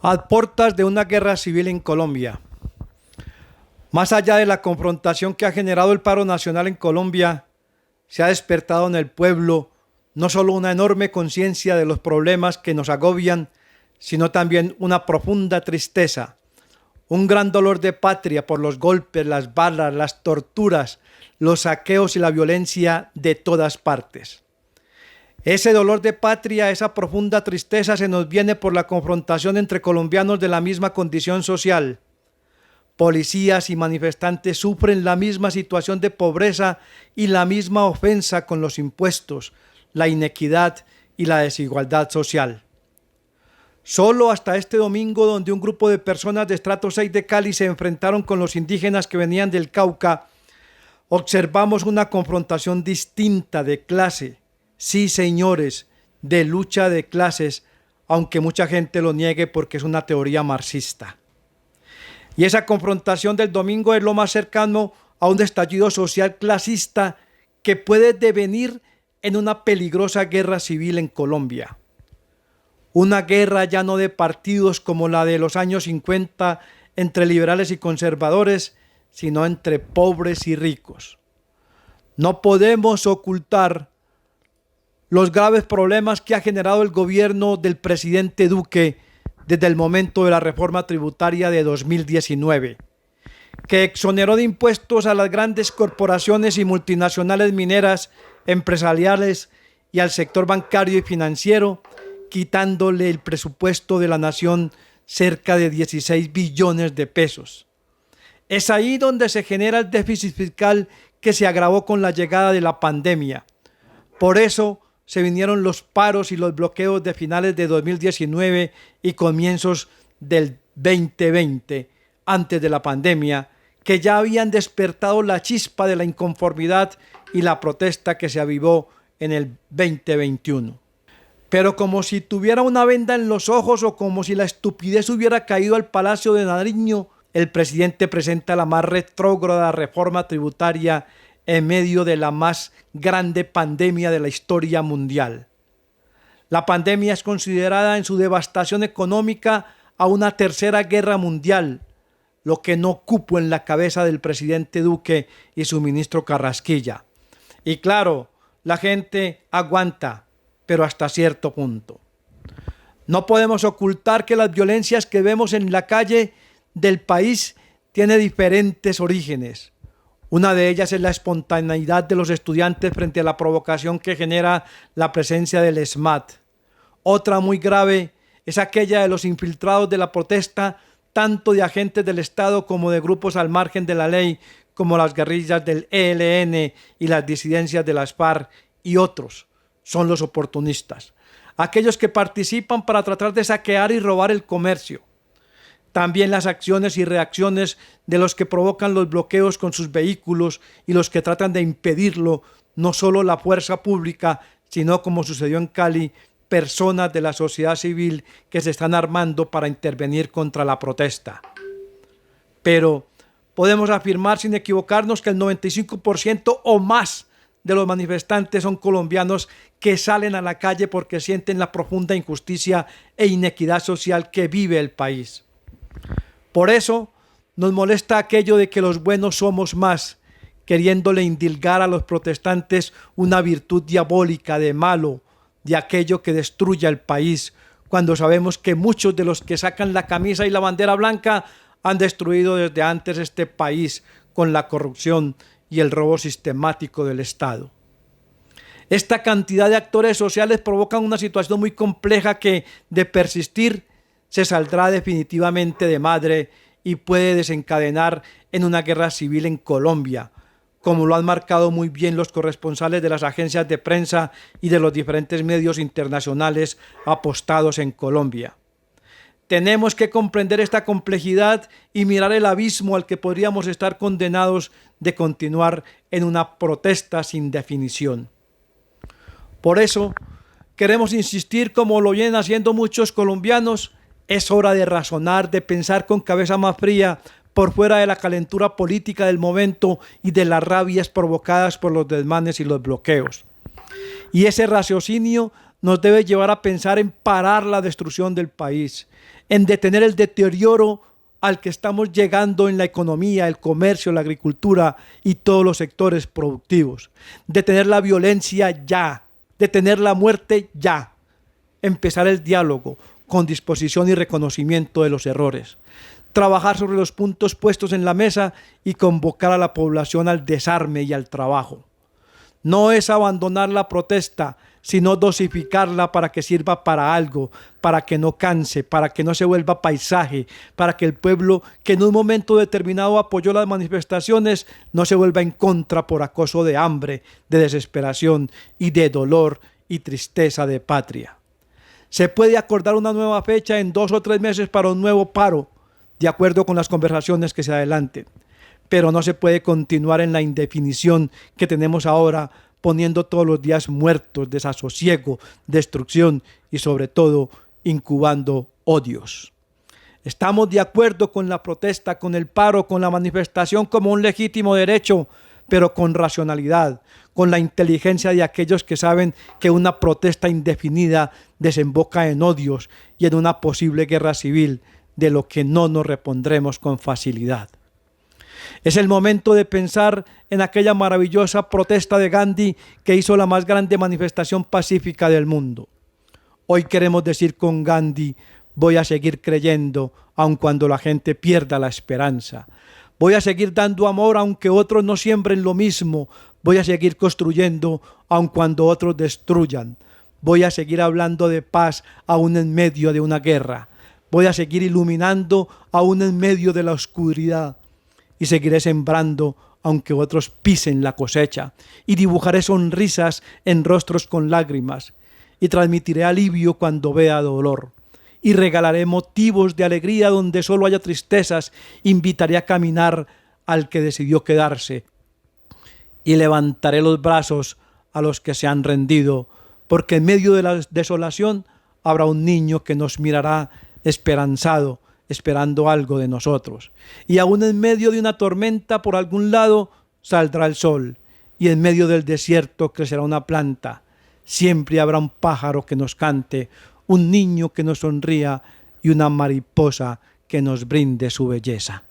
A puertas de una guerra civil en Colombia. Más allá de la confrontación que ha generado el paro nacional en Colombia, se ha despertado en el pueblo no solo una enorme conciencia de los problemas que nos agobian, sino también una profunda tristeza, un gran dolor de patria por los golpes, las balas, las torturas, los saqueos y la violencia de todas partes. Ese dolor de patria, esa profunda tristeza se nos viene por la confrontación entre colombianos de la misma condición social. Policías y manifestantes sufren la misma situación de pobreza y la misma ofensa con los impuestos, la inequidad y la desigualdad social. Solo hasta este domingo, donde un grupo de personas de estrato 6 de Cali se enfrentaron con los indígenas que venían del Cauca, observamos una confrontación distinta de clase. Sí, señores, de lucha de clases, aunque mucha gente lo niegue porque es una teoría marxista. Y esa confrontación del domingo es lo más cercano a un estallido social clasista que puede devenir en una peligrosa guerra civil en Colombia. Una guerra ya no de partidos como la de los años 50 entre liberales y conservadores, sino entre pobres y ricos. No podemos ocultar los graves problemas que ha generado el gobierno del presidente Duque desde el momento de la reforma tributaria de 2019, que exoneró de impuestos a las grandes corporaciones y multinacionales mineras, empresariales y al sector bancario y financiero, quitándole el presupuesto de la nación cerca de 16 billones de pesos. Es ahí donde se genera el déficit fiscal que se agravó con la llegada de la pandemia. Por eso se vinieron los paros y los bloqueos de finales de 2019 y comienzos del 2020, antes de la pandemia, que ya habían despertado la chispa de la inconformidad y la protesta que se avivó en el 2021. Pero como si tuviera una venda en los ojos o como si la estupidez hubiera caído al Palacio de Nariño, el presidente presenta la más retrógrada reforma tributaria en medio de la más grande pandemia de la historia mundial. La pandemia es considerada en su devastación económica a una tercera guerra mundial, lo que no cupo en la cabeza del presidente Duque y su ministro Carrasquilla. Y claro, la gente aguanta, pero hasta cierto punto. No podemos ocultar que las violencias que vemos en la calle del país tienen diferentes orígenes. Una de ellas es la espontaneidad de los estudiantes frente a la provocación que genera la presencia del ESMAD. Otra muy grave es aquella de los infiltrados de la protesta, tanto de agentes del Estado como de grupos al margen de la ley, como las guerrillas del ELN y las disidencias de las FARC y otros. Son los oportunistas, aquellos que participan para tratar de saquear y robar el comercio. También las acciones y reacciones de los que provocan los bloqueos con sus vehículos y los que tratan de impedirlo, no solo la fuerza pública, sino como sucedió en Cali, personas de la sociedad civil que se están armando para intervenir contra la protesta. Pero podemos afirmar sin equivocarnos que el 95% o más de los manifestantes son colombianos que salen a la calle porque sienten la profunda injusticia e inequidad social que vive el país. Por eso nos molesta aquello de que los buenos somos más, queriéndole indilgar a los protestantes una virtud diabólica de malo, de aquello que destruya el país, cuando sabemos que muchos de los que sacan la camisa y la bandera blanca han destruido desde antes este país con la corrupción y el robo sistemático del Estado. Esta cantidad de actores sociales provocan una situación muy compleja que, de persistir, se saldrá definitivamente de madre y puede desencadenar en una guerra civil en Colombia, como lo han marcado muy bien los corresponsales de las agencias de prensa y de los diferentes medios internacionales apostados en Colombia. Tenemos que comprender esta complejidad y mirar el abismo al que podríamos estar condenados de continuar en una protesta sin definición. Por eso, queremos insistir, como lo vienen haciendo muchos colombianos, es hora de razonar, de pensar con cabeza más fría, por fuera de la calentura política del momento y de las rabias provocadas por los desmanes y los bloqueos. Y ese raciocinio nos debe llevar a pensar en parar la destrucción del país, en detener el deterioro al que estamos llegando en la economía, el comercio, la agricultura y todos los sectores productivos. Detener la violencia ya, detener la muerte ya. Empezar el diálogo con disposición y reconocimiento de los errores. Trabajar sobre los puntos puestos en la mesa y convocar a la población al desarme y al trabajo. No es abandonar la protesta, sino dosificarla para que sirva para algo, para que no canse, para que no se vuelva paisaje, para que el pueblo que en un momento determinado apoyó las manifestaciones no se vuelva en contra por acoso de hambre, de desesperación y de dolor y tristeza de patria. Se puede acordar una nueva fecha en 2 o 3 meses para un nuevo paro, de acuerdo con las conversaciones que se adelanten. Pero no se puede continuar en la indefinición que tenemos ahora, poniendo todos los días muertos, desasosiego, destrucción y sobre todo incubando odios. Estamos de acuerdo con la protesta, con el paro, con la manifestación como un legítimo derecho, pero con racionalidad, con la inteligencia de aquellos que saben que una protesta indefinida desemboca en odios y en una posible guerra civil, de lo que no nos repondremos con facilidad. Es el momento de pensar en aquella maravillosa protesta de Gandhi que hizo la más grande manifestación pacífica del mundo. Hoy queremos decir con Gandhi: voy a seguir creyendo aun cuando la gente pierda la esperanza. Voy a seguir dando amor aunque otros no siembren lo mismo. Voy a seguir construyendo aun cuando otros destruyan. Voy a seguir hablando de paz aún en medio de una guerra. Voy a seguir iluminando aún en medio de la oscuridad. Y seguiré sembrando aunque otros pisen la cosecha. Y dibujaré sonrisas en rostros con lágrimas. Y transmitiré alivio cuando vea dolor. Y regalaré motivos de alegría donde solo haya tristezas. Invitaré a caminar al que decidió quedarse. Y levantaré los brazos a los que se han rendido, porque en medio de la desolación habrá un niño que nos mirará esperanzado, esperando algo de nosotros. Y aún en medio de una tormenta por algún lado saldrá el sol, y en medio del desierto crecerá una planta. Siempre habrá un pájaro que nos cante, un niño que nos sonría y una mariposa que nos brinde su belleza.